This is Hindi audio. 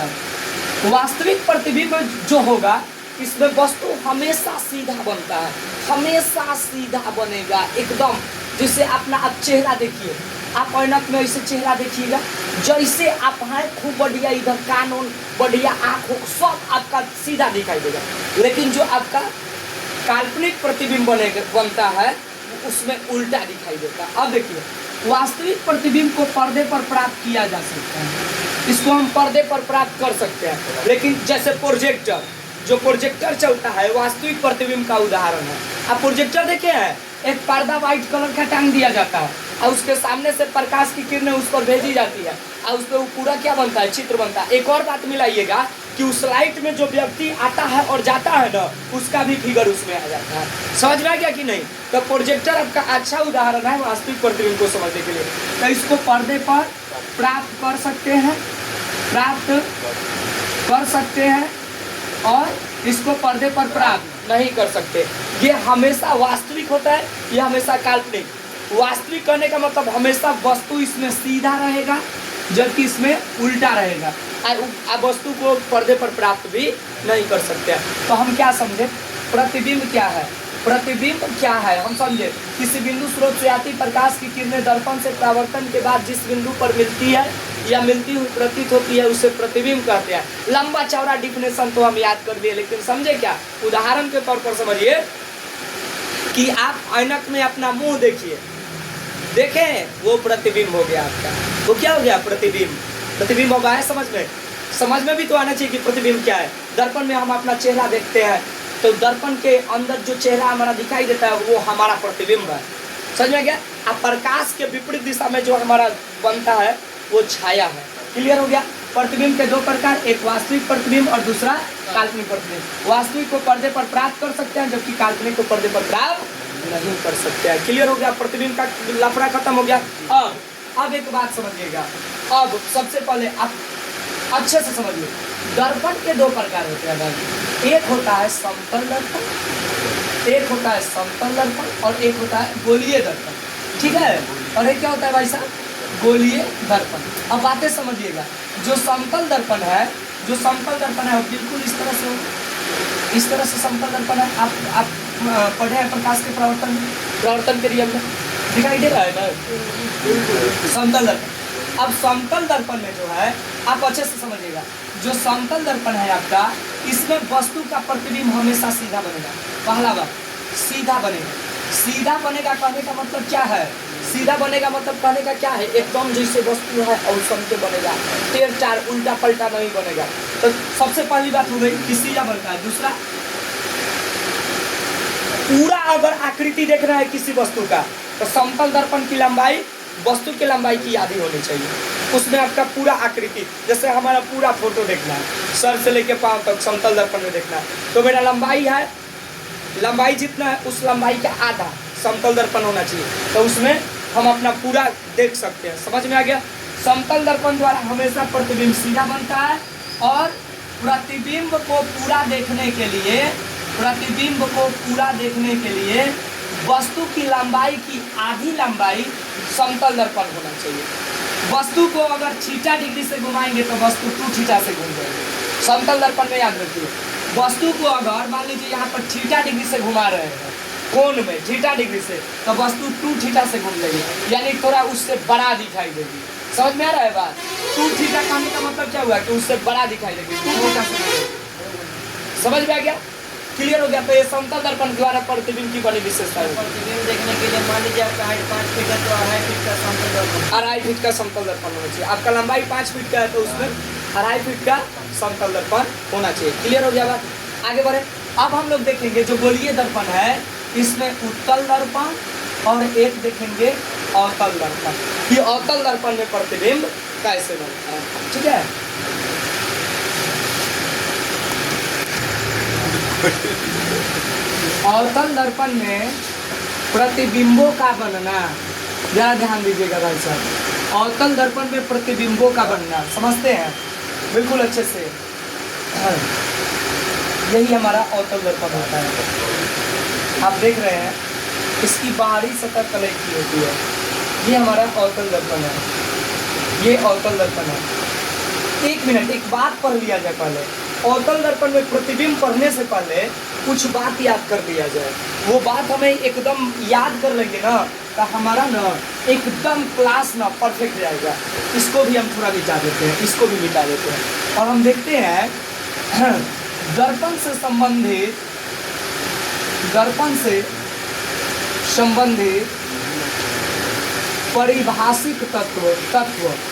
साहब, वास्तविक प्रतिबिंब जो होगा इसमें वस्तु हमेशा सीधा बनता है, हमेशा सीधा बनेगा एकदम। जैसे अपना आप चेहरा देखिए, आप ऐनक में ऐसे चेहरा देखिएगा, जैसे आप हैं खूब बढ़िया, इधर कान उन बढ़िया, आँख हो सब आपका सीधा दिखाई देगा। लेकिन जो आपका काल्पनिक प्रतिबिंब बनता है उसमें उल्टा दिखाई देता है। अब देखिए, वास्तविक प्रतिबिंब को पर्दे पर प्राप्त किया जा सकता है, इसको हम पर्दे पर प्राप्त कर सकते हैं। लेकिन जैसे प्रोजेक्टर, जो प्रोजेक्टर चलता है वास्तविक प्रतिबिंब का उदाहरण है। आप प्रोजेक्टर देखे हैं, एक पर्दा व्हाइट कलर का टांग दिया जाता है और उसके सामने से प्रकाश की किरणें उस पर भेजी जाती है और उस पर वो पूरा क्या बनता है, चित्र बनता है। एक और बात मिलाइएगा कि उस लाइट में जो व्यक्ति आता है और जाता है ना, उसका भी फिगर उसमें आ जाता है। समझ में आ गया कि नहीं? तो प्रोजेक्टर आपका अच्छा उदाहरण है वास्तविक प्रतिबिंब को समझने के लिए। तो इसको पर्दे पर प्राप्त कर सकते हैं, प्राप्त कर सकते हैं, और इसको पर्दे पर प्राप्त नहीं कर सकते। ये हमेशा वास्तविक होता है, ये हमेशा काल्पनिक। वास्तविक करने का मतलब हमेशा वस्तु इसमें सीधा रहेगा जबकि इसमें उल्टा रहेगा, और वस्तु को पर्दे पर प्राप्त भी नहीं कर सकते। तो हम क्या समझे, प्रतिबिंब क्या है? प्रतिबिंब क्या है हम समझे, किसी बिंदु स्रोत से आती प्रकाश की किरणें दर्पण से परावर्तन के बाद जिस बिंदु पर मिलती है या मिलती हुई प्रतीत होती है उसे प्रतिबिंब कहते हैं। लंबा चौड़ा डिफिनेशन तो हम याद कर लिए, लेकिन समझे क्या? उदाहरण के तौर पर समझिए कि आप ऐनक में अपना मुंह देखिए, देखें वो प्रतिबिंब हो गया आपका। वो क्या हो गया? प्रतिबिंब। प्रतिबिंब होगा है समझ में? समझ में भी तो आना चाहिए कि प्रतिबिंब क्या है। दर्पण में हम अपना चेहरा देखते हैं तो दर्पण के अंदर जो चेहरा हमारा दिखाई देता है वो हमारा प्रतिबिंब है। समझ में गया? अब प्रकाश के विपरीत दिशा में जो हमारा बनता है वो छाया है। क्लियर हो गया? प्रतिबिंब के दो प्रकार, एक वास्तविक प्रतिबिंब और दूसरा काल्पनिक प्रतिबिंब। वास्तविक को पर्दे पर प्राप्त कर सकते हैं जबकि काल्पनिक को पर्दे पर प्राप्त नहीं कर सकते हैं। क्लियर हो गया? प्रतिबिंब का लफड़ा खत्म हो गया। अब एक बात समझिएगा, अब सबसे पहले आप अच्छे से समझिए, दर्पण के दो प्रकार होते हैं। एक होता है समतल दर्पण, एक होता है समतल दर्पण और एक होता है गोलीय दर्पण। ठीक है? और एक क्या होता है भाई साहब? गोलीय दर्पण। अब बातें समझिएगा, जो समतल दर्पण है, जो समतल दर्पण है वो बिल्कुल इस तरह से हो, इस तरह से समतल दर्पण है। आप पढ़े हैं प्रकाश के प्रवर्तन के नियम में, दिखाई दे रहा है ना समतल दर्पण। अब समतल दर्पण में जो है, आप अच्छे से समझिएगा, जो समतल दर्पण है आपका, इसमें वस्तु का प्रतिबिंब हमेशा सीधा बनेगा। पहला बात, सीधा बनेगा। सीधा बनेगा कहने का मतलब क्या है? सीधा बनेगा मतलब कहने का क्या है? एकदम जैसे वस्तु है और समझे बनेगा, टेढ़ टाढ़ उल्टा पलटा नहीं बनेगा। तो सबसे पहली बात हो गई कि सीधा बनता है। दूसरा, पूरा अगर आकृति देखना है किसी वस्तु का तो समतल दर्पण की लंबाई वस्तु की लंबाई की आधी होनी चाहिए। उसमें आपका पूरा आकृति, जैसे हमारा पूरा फोटो देखना है, सर से लेके पांव तक समतल दर्पण में देखना है, तो मेरा लंबाई है, लंबाई जितना है उस लंबाई का आधा समतल दर्पण होना चाहिए, तो उसमें हम अपना पूरा देख सकते हैं। समझ में आ गया? समतल दर्पण द्वारा हमेशा प्रतिबिंब सीधा बनता है, और प्रतिबिंब को पूरा देखने के लिए, प्रतिबिंब को पूरा देखने के लिए वस्तु की लंबाई की आधी लंबाई समतल दर्पण होना चाहिए। वस्तु को अगर थीटा डिग्री से घुमाएंगे तो वस्तु 2 थीटा से घूम जाएगी। समतल दर्पण में याद रखिए, वस्तु को अगर मान लीजिए यहाँ पर थीटा डिग्री से घुमा रहे हैं, कोण में थीटा डिग्री से, तो वस्तु 2 थीटा से घूम जाएगी, यानी थोड़ा उससे बड़ा दिखाई देगी। समझ में आ रहा है बात? 2 थीटा कहने का मतलब क्या हुआ कि उससे बड़ा दिखाई देगी। समझ में आ गया? क्लियर हो गया? तो ये समतल दर्पण द्वारा प्रतिबिंब की बड़ी विशेषता है। प्रतिबिंब देखने के लिए मान लीजिए आपका हाइट 5 फीट है तो 2.5 फीट का समतल दर्पण, 2.5 फीट का समतल दर्पण होना चाहिए। आपका लंबाई 5 फीट का है तो उसमें 2.5 फीट का समतल दर्पण होना चाहिए। क्लियर हो गया बात? आगे बढ़े। अब हम लोग देखेंगे जो गोलीय दर्पण है, इसमें उत्तल दर्पण और एक देखेंगे अवतल दर्पण। ये अवतल दर्पण में प्रतिबिंब कैसे बनता है? ठीक है? अवतल दर्पण में प्रतिबिंबों का बनना, जरा ध्यान दीजिएगा भाई साहब। अवतल दर्पण में प्रतिबिंबों का बनना समझते हैं बिल्कुल अच्छे से। यही हमारा अवतल दर्पण होता है। आप देख रहे हैं इसकी बाहरी सतह तले की होती है। ये हमारा अवतल दर्पण है, ये अवतल दर्पण है। एक मिनट, एक बात पढ़ लिया जाए पहले। अवतल दर्पण में प्रतिबिंब पढ़ने से पहले कुछ बात याद कर लिया जाए। वो बात हमें एकदम याद कर लेंगे ना, तो हमारा ना एकदम क्लास ना परफेक्ट जाएगा। इसको भी हम थोड़ा मिटा देते हैं, इसको भी मिटा देते हैं, और हम देखते हैं दर्पण से संबंधित परिभाषिक तत्व